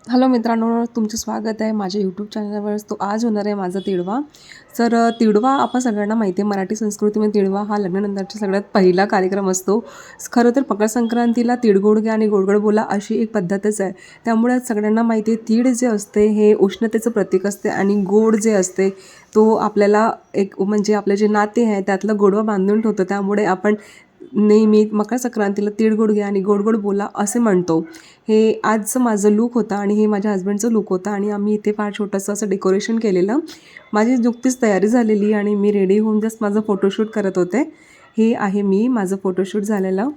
Hello मित्रांनो, तुमचं स्वागत आहे माझ्या यूट्यूब चॅनलवर. तो आज होणार आहे माझा तिळवा. तर तिळवा आपण सगळ्यांना माहिती आहे, मराठी संस्कृतीमध्ये तिळवा हा लग्नानंतरचा सगळ्यात पहिला कार्यक्रम असतो. खरं तर मकर संक्रांतीला तिळगुळ घ्या आणि गोड गोड बोला अशी एक पद्धतच आहे. त्यामुळे सगळ्यांना माहिती आहे तीळ जे असते हे उष्णतेचं प्रतीक असते आणि गोड जे असते तो आपल्याला एक म्हणजे आपले जे नाते आहे त्यातलं गोडवा बांधून ठेवतो. त्यामुळे आपण नेहमी मकर संक्रांतीला तिळगुळ घ्या आणि गोड गोड बोला असे म्हणतो. हे आजचं माझं लूक होतं आणि हे माझ्या हस्बंडचं लूक होतं आणि आम्ही इथे फार छोटंसं असं डेकोरेशन केलेलं. माझी नुकतीच तयारी झालेली आणि मी रेडी होऊन जस्ट माझं फोटोशूट करत होते. हे आहे माझं फोटोशूट झालेलं.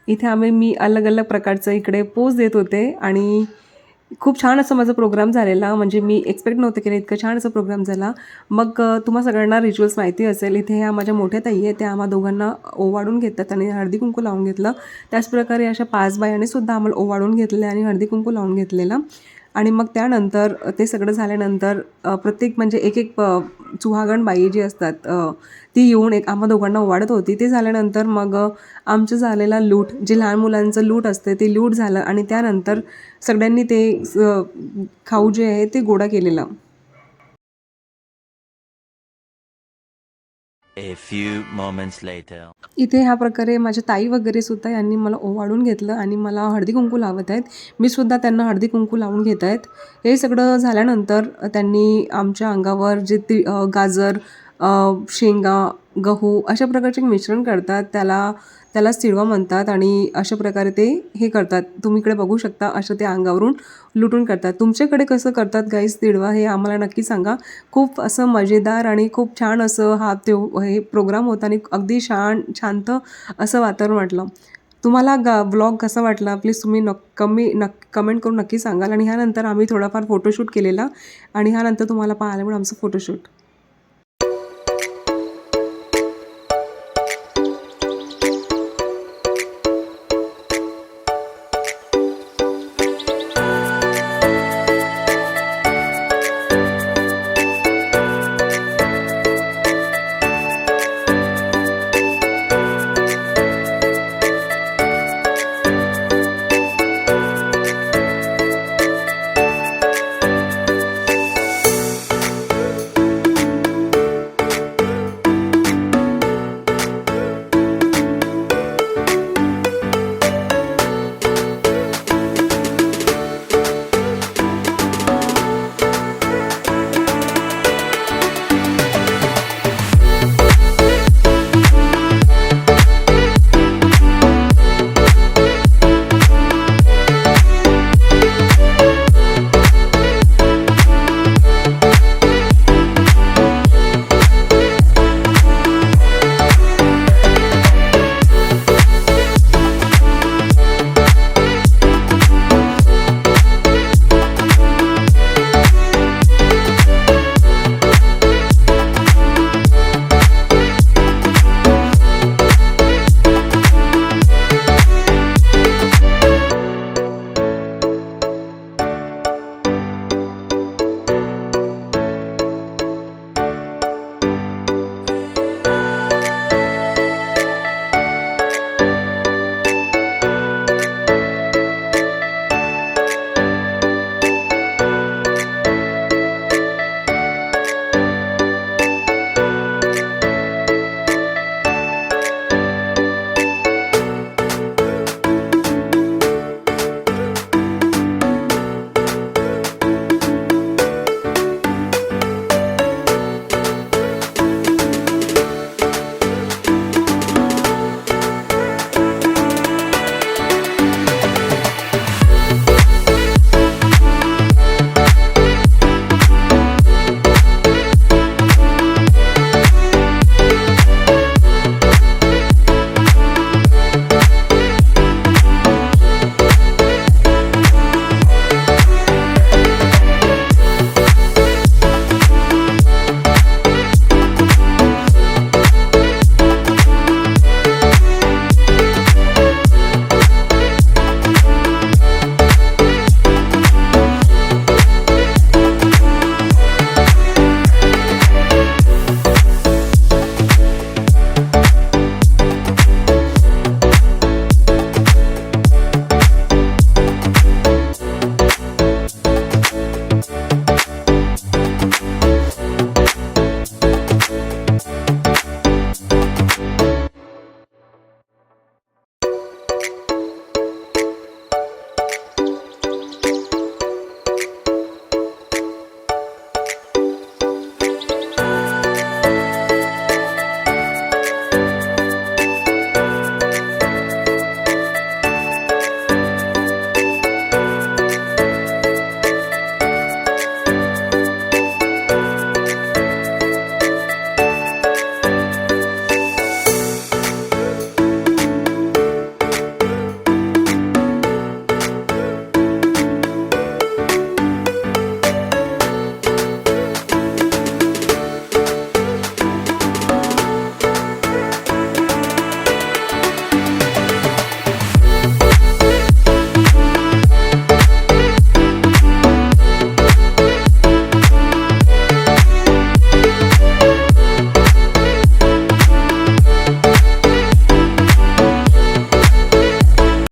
इथे मी अलग अलग प्रकारचं इकडे पोज देत होते आणि खूप छान असं माझा प्रोग्राम झालेला. म्हणजे मी एक्सपेक्ट नव्हतं केलं इतकं छान असा प्रोग्राम झाला. मग तुम्हा सगळ्यांना रिच्युअल्स माहिती असेल. इथे ह्या माझ्या मोठ्या ताई आहेत, त्या आम्हा दोघांना ओवाळून घेतात आणि हळदी कुंकू लावून घेतलं. त्याचप्रकारे अशा 5 बायांनी सुद्धा आम्हाला ओवाळून घेतले आणि हळदी कुंकू लावून घेतलेलं. आणि मग त्यानंतर ते सगळं झाल्यानंतर प्रत्येक म्हणजे एक एक चुहागण बाई जी असतात ती येऊन एक आम्हा दोघांना ओवाळत होती. ते झाल्यानंतर मग आमचं झालेला लूट, जे लहान मुलांचं लूट असते ते लूट झालं आणि त्यानंतर सगळ्यांनी ते खाऊ जे आहे ते गोळा केलेलं. A few moments later. इथे ह्या प्रकारे माझ्या ताई वगैरे सुद्धा यांनी मला ओवाळून घेतलं आणि मला हळदी कुंकू लावत आहेत. मी सुद्धा त्यांना हळदी कुंकू लावून घेत आहेत. हे सगळं झाल्यानंतर त्यांनी आमच्या अंगावर जे गाजर, शेंगा, गहू अशा प्रकारचे मिश्रण करतात. त्यालाच तिळवा म्हणतात आणि अशा प्रकारे ते हे करतात. तुम्ही इकडे बघू शकता असं ते अंगावरून लुटून करतात. तुमच्याकडे कसं करतात गाईस तिळवा हे आम्हाला नक्की सांगा. खूप असं मजेदार आणि खूप छान असं हे प्रोग्राम होता आणि अगदी शांत असं वातावरण वाटलं. तुम्हाला व्लॉग कसा वाटला प्लीज तुम्ही कमेंट करून नक्की सांगाल. आणि ह्यानंतर आम्ही थोडाफार फोटोशूट केलेला आणि ह्यानंतर तुम्हाला पाहायला मिळेल आमचं फोटोशूट.